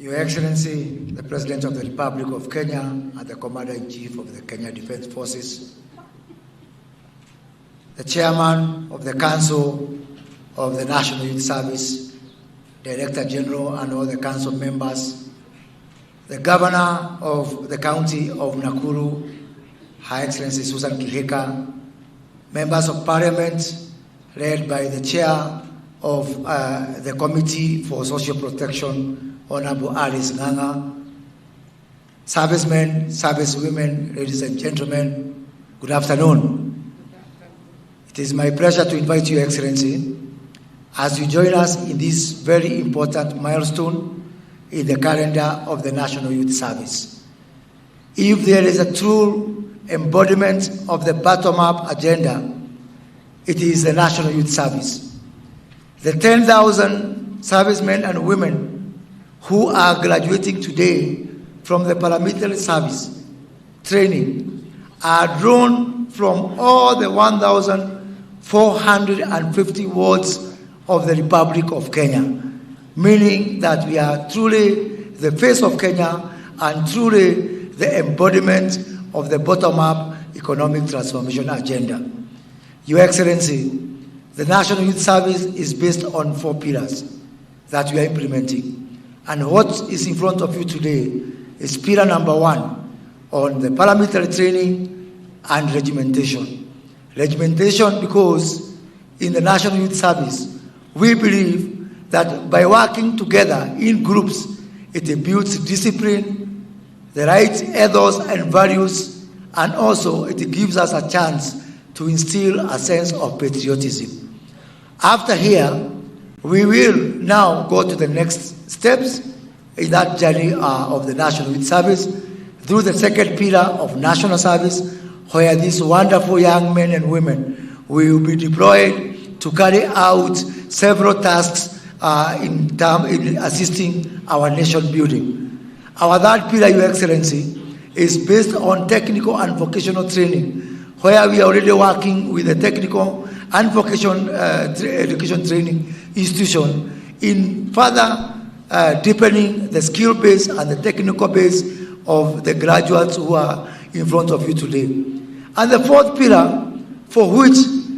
Your Excellency, the President of the Republic of Kenya and the Commander-in-Chief of the Kenya Defence Forces, the Chairman of the Council of the National Youth Service, Director General and all the Council members, the Governor of the County of Nakuru, Her Excellency Susan Kihika, Members of Parliament, led by the Chair of the Committee for Social Protection, Honorable Alice Nganga, servicemen, servicewomen, ladies and gentlemen, good afternoon. It is my pleasure to invite Your Excellency as you join us in this very important milestone in the calendar of the National Youth Service. If there is a true embodiment of the bottom-up agenda, it is the National Youth Service. The 10,000 servicemen and women who are graduating today from the paramilitary service training are drawn from all the 1,450 wards of the Republic of Kenya, meaning that we are truly the face of Kenya and truly the embodiment of the bottom-up economic transformation agenda. Your Excellency, the National Youth Service is based on 4 pillars that we are implementing. And what is in front of you today is pillar number 1 on the paramilitary training and regimentation. Regimentation because in the National Youth Service, we believe that by working together in groups, it builds discipline, the right ethos and values, and also it gives us a chance to instill a sense of patriotism. After here, we will now go to the next steps in that journey of the National Youth Service through the second pillar of national service, where these wonderful young men and women will be deployed to carry out several tasks in assisting our nation building. Our third pillar, Your Excellency, is based on technical and vocational training, where we are already working with the technical and vocational education training institution in further deepening the skill base and the technical base of the graduates who are in front of you today. And the fourth pillar, for which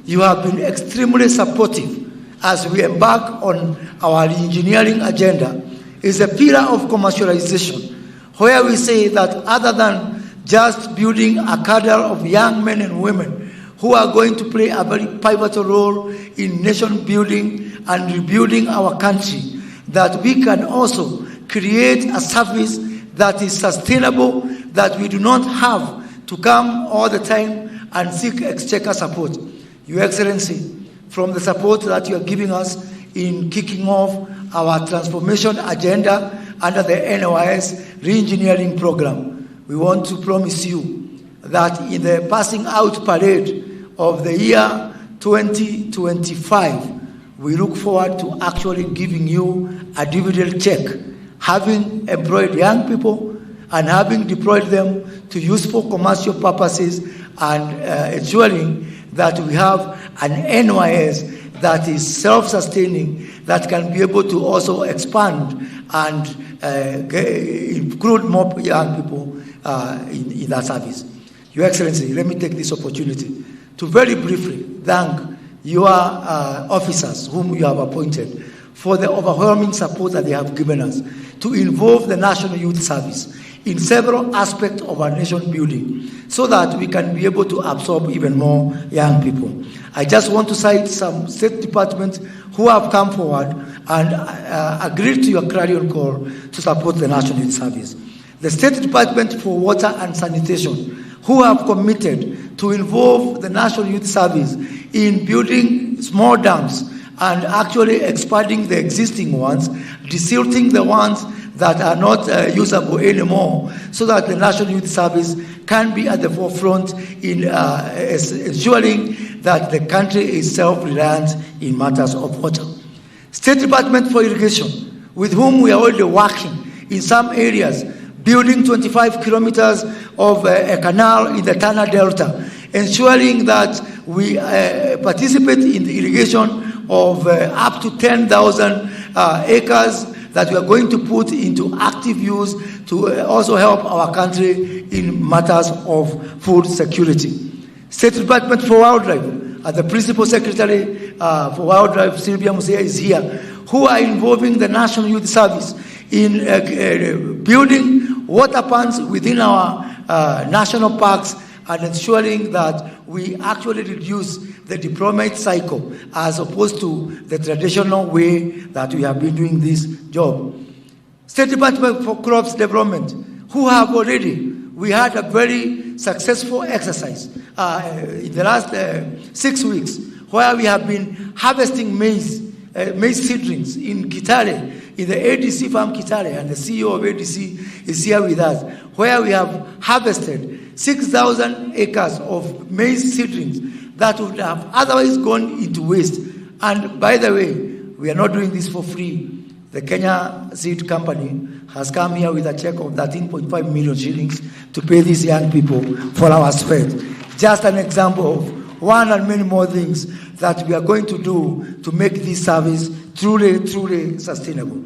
you have been extremely supportive as we embark on our engineering agenda, is a pillar of commercialization, where we say that other than just building a cadre of young men and women who are going to play a very pivotal role in nation building and rebuilding our country, that we can also create a service that is sustainable, that we do not have to come all the time and seek exchequer support. Your Excellency, from the support that you are giving us in kicking off our transformation agenda under the NYS re-engineering program, we want to promise you that in the passing out parade of the year 2025, we look forward to actually giving you a dividend check, having employed young people and having deployed them to useful commercial purposes and ensuring that we have an NYS that is self-sustaining, that can be able to also expand and include more young people in that service. Your Excellency, let me take this opportunity to very briefly thank your officers whom you have appointed for the overwhelming support that they have given us to involve the National Youth Service in several aspects of our nation building so that we can be able to absorb even more young people. I just want to cite some state departments who have come forward and agreed to your clarion call to support the National Youth Service. The State Department for Water and Sanitation, who have committed to involve the National Youth Service in building small dams and actually expanding the existing ones, desilting the ones that are not usable anymore, so that the National Youth Service can be at the forefront in ensuring that the country is self-reliant in matters of water. State Department for Irrigation, with whom we are already working in some areas, building 25 kilometers of a canal in the Tana Delta, ensuring that we participate in the irrigation of up to 10,000 acres that we are going to put into active use to also help our country in matters of food security. State Department for Wildlife, the Principal Secretary for Wildlife, Sylvia Musea, is here, who are involving the National Youth Service in building water ponds within our national parks and ensuring that we actually reduce the deployment cycle as opposed to the traditional way that we have been doing this job. State Department for Crops Development, who have already, we had a very successful exercise in the last 6 weeks where we have been harvesting maize seedlings in Kitale, in the ADC farm Kitale, and the CEO of ADC is here with us, where we have harvested 6,000 acres of maize seedlings that would have otherwise gone into waste. And by the way, we are not doing this for free. The Kenya Seed Company has come here with a check of 13.5 million shillings to pay these young people for our sweat. Just an example of one and many more things that we are going to do to make this service truly, truly sustainable.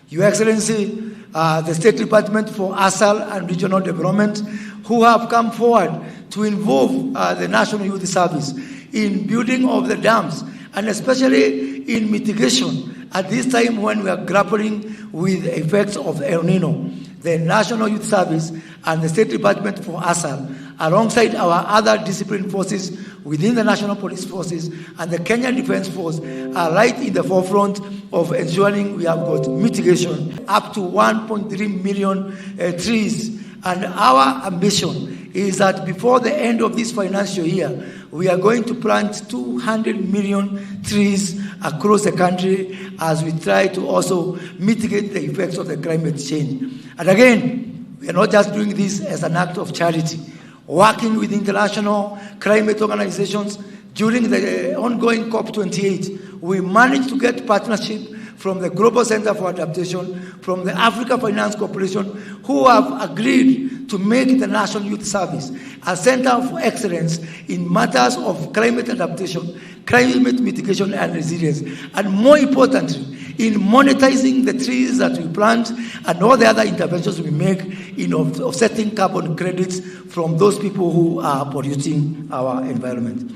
Your Excellency, the State Department for ASAL and Regional Development, who have come forward to involve the National Youth Service in building of the dams, and especially in mitigation at this time when we are grappling with the effects of El Nino. The National Youth Service and the State Department for ASAL, alongside our other discipline forces within the National Police Forces and the Kenyan Defense Force, are right in the forefront of ensuring we have got mitigation up to 1.3 million trees. And our ambition is that before the end of this financial year, we are going to plant 200 million trees across the country as we try to also mitigate the effects of the climate change. And again, we are not just doing this as an act of charity. Working with international climate organizations, during the ongoing COP28, we managed to get partnership from the Global Center for Adaptation, from the Africa Finance Corporation, who have agreed to make the National Youth Service a center of excellence in matters of climate adaptation, climate mitigation and resilience, and more importantly, in monetizing the trees that we plant and all the other interventions we make in offsetting carbon credits from those people who are polluting our environment.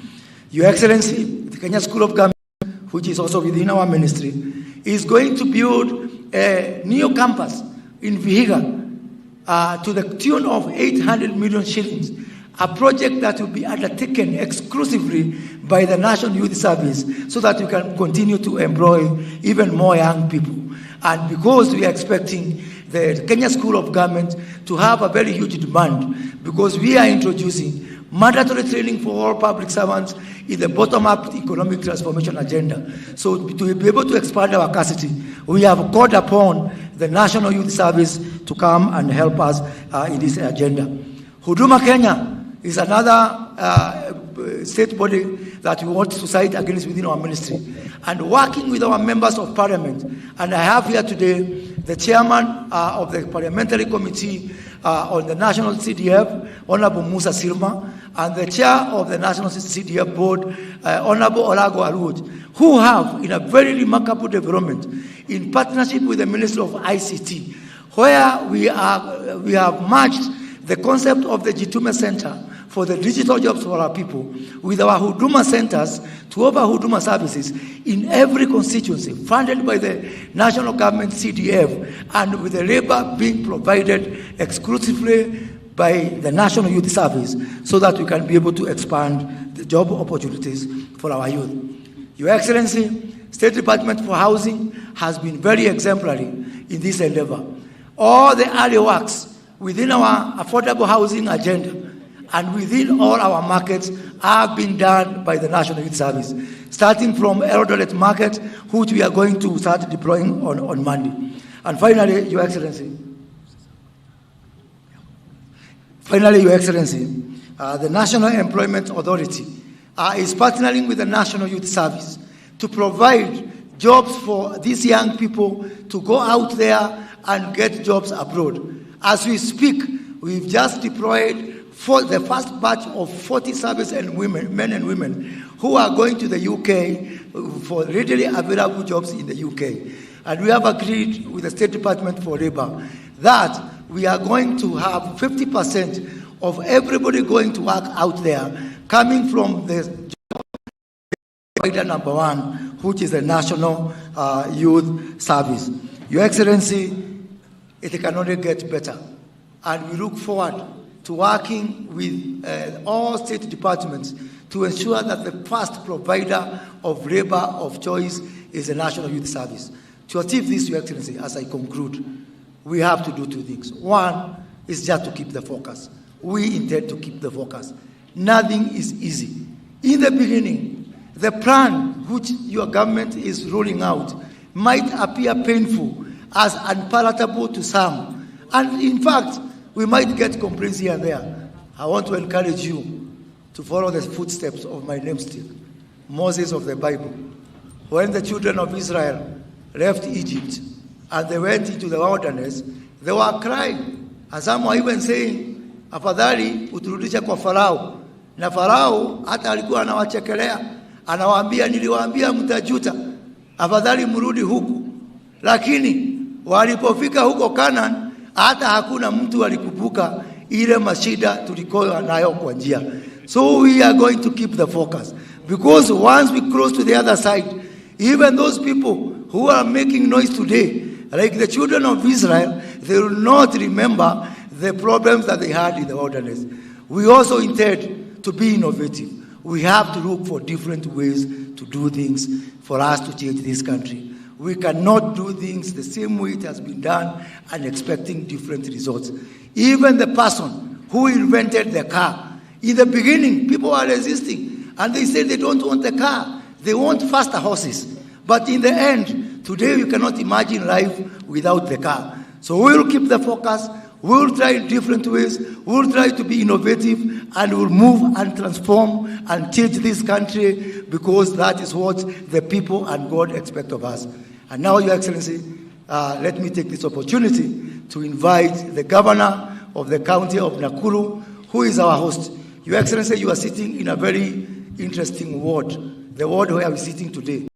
Your Excellency, the Kenya School of Government, which is also within our ministry, is going to build a new campus in Vihiga to the tune of 800 million shillings, a project that will be undertaken exclusively by the National Youth Service so that we can continue to employ even more young people. And because we are expecting the Kenya School of Government to have a very huge demand, because we are introducing mandatory training for all public servants in the bottom-up economic transformation agenda. So to be able to expand our capacity, we have called upon the National Youth Service to come and help us in this agenda. Huduma Kenya is another state body that we want to cite against within our ministry. And working with our members of parliament, and I have here today the chairman of the parliamentary committee on the National CDF, Honorable Musa Silma, and the chair of the National CDF board, Honorable Olago Arud, who have, in a very remarkable development, in partnership with the Ministry of ICT, where we have merged the concept of the Jitume Center for the digital jobs for our people with our Huduma centers to offer Huduma services in every constituency, funded by the national government CDF, and with the labor being provided exclusively by the National Youth Service so that we can be able to expand the job opportunities for our youth. Your Excellency, State Department for Housing has been very exemplary in this endeavor. All the early works within our affordable housing agenda and within all our markets are being done by the National Youth Service, starting from Eldoret Market, which we are going to start deploying on Monday. And finally, Your Excellency, the National Employment Authority is partnering with the National Youth Service to provide jobs for these young people to go out there and get jobs abroad. As we speak, we've just deployed for the first batch of 40 service and women, men and women, who are going to the UK for readily available jobs in the UK. And we have agreed with the State Department for Labor that we are going to have 50% of everybody going to work out there coming from the provider number 1, which is the National Youth Service. Your Excellency, it can only get better. And we look forward to working with all state departments to ensure that the first provider of labor of choice is the National Youth Service. To achieve this, Your Excellency, as I conclude, we have to do 2 things. One is just to keep the focus. We intend to keep the focus. Nothing is easy. In the beginning, the plan which your government is rolling out might appear painful as unpalatable to some. And in fact, we might get complaints here and there. I want to encourage you to follow the footsteps of my namesake, Moses of the Bible. When the children of Israel left Egypt and they went into the wilderness, they were crying. And some were even saying, afadhali uturudisha kwa Farao. Na Farao hata alikuwa anawachekelea, anawaambia niliwaambia mtajuta, afadhali mrudi huku. Lakini walipofika huko Canaan, hata hakuna mtu alikumbuka ile mashida tulikoa nayo kwa njia. So we are going to keep the focus, because once we cross to the other side, even those people who are making noise today, like the children of Israel, they will not remember the problems that they had in the wilderness. We also intend to be innovative. We have to look for different ways to do things for us to change this country. We cannot do things the same way it has been done and expecting different results. Even the person who invented the car, in the beginning, people were resisting, and they said they don't want the car. They want faster horses. But in the end, today you cannot imagine life without the car. So we will keep the focus. We will try different ways. We will try to be innovative, and we will move and transform and change this country, because that is what the people and God expect of us. And now, Your Excellency, let me take this opportunity to invite the governor of the county of Nakuru, who is our host. Your Excellency, you are sitting in a very interesting ward, the ward where we are sitting today.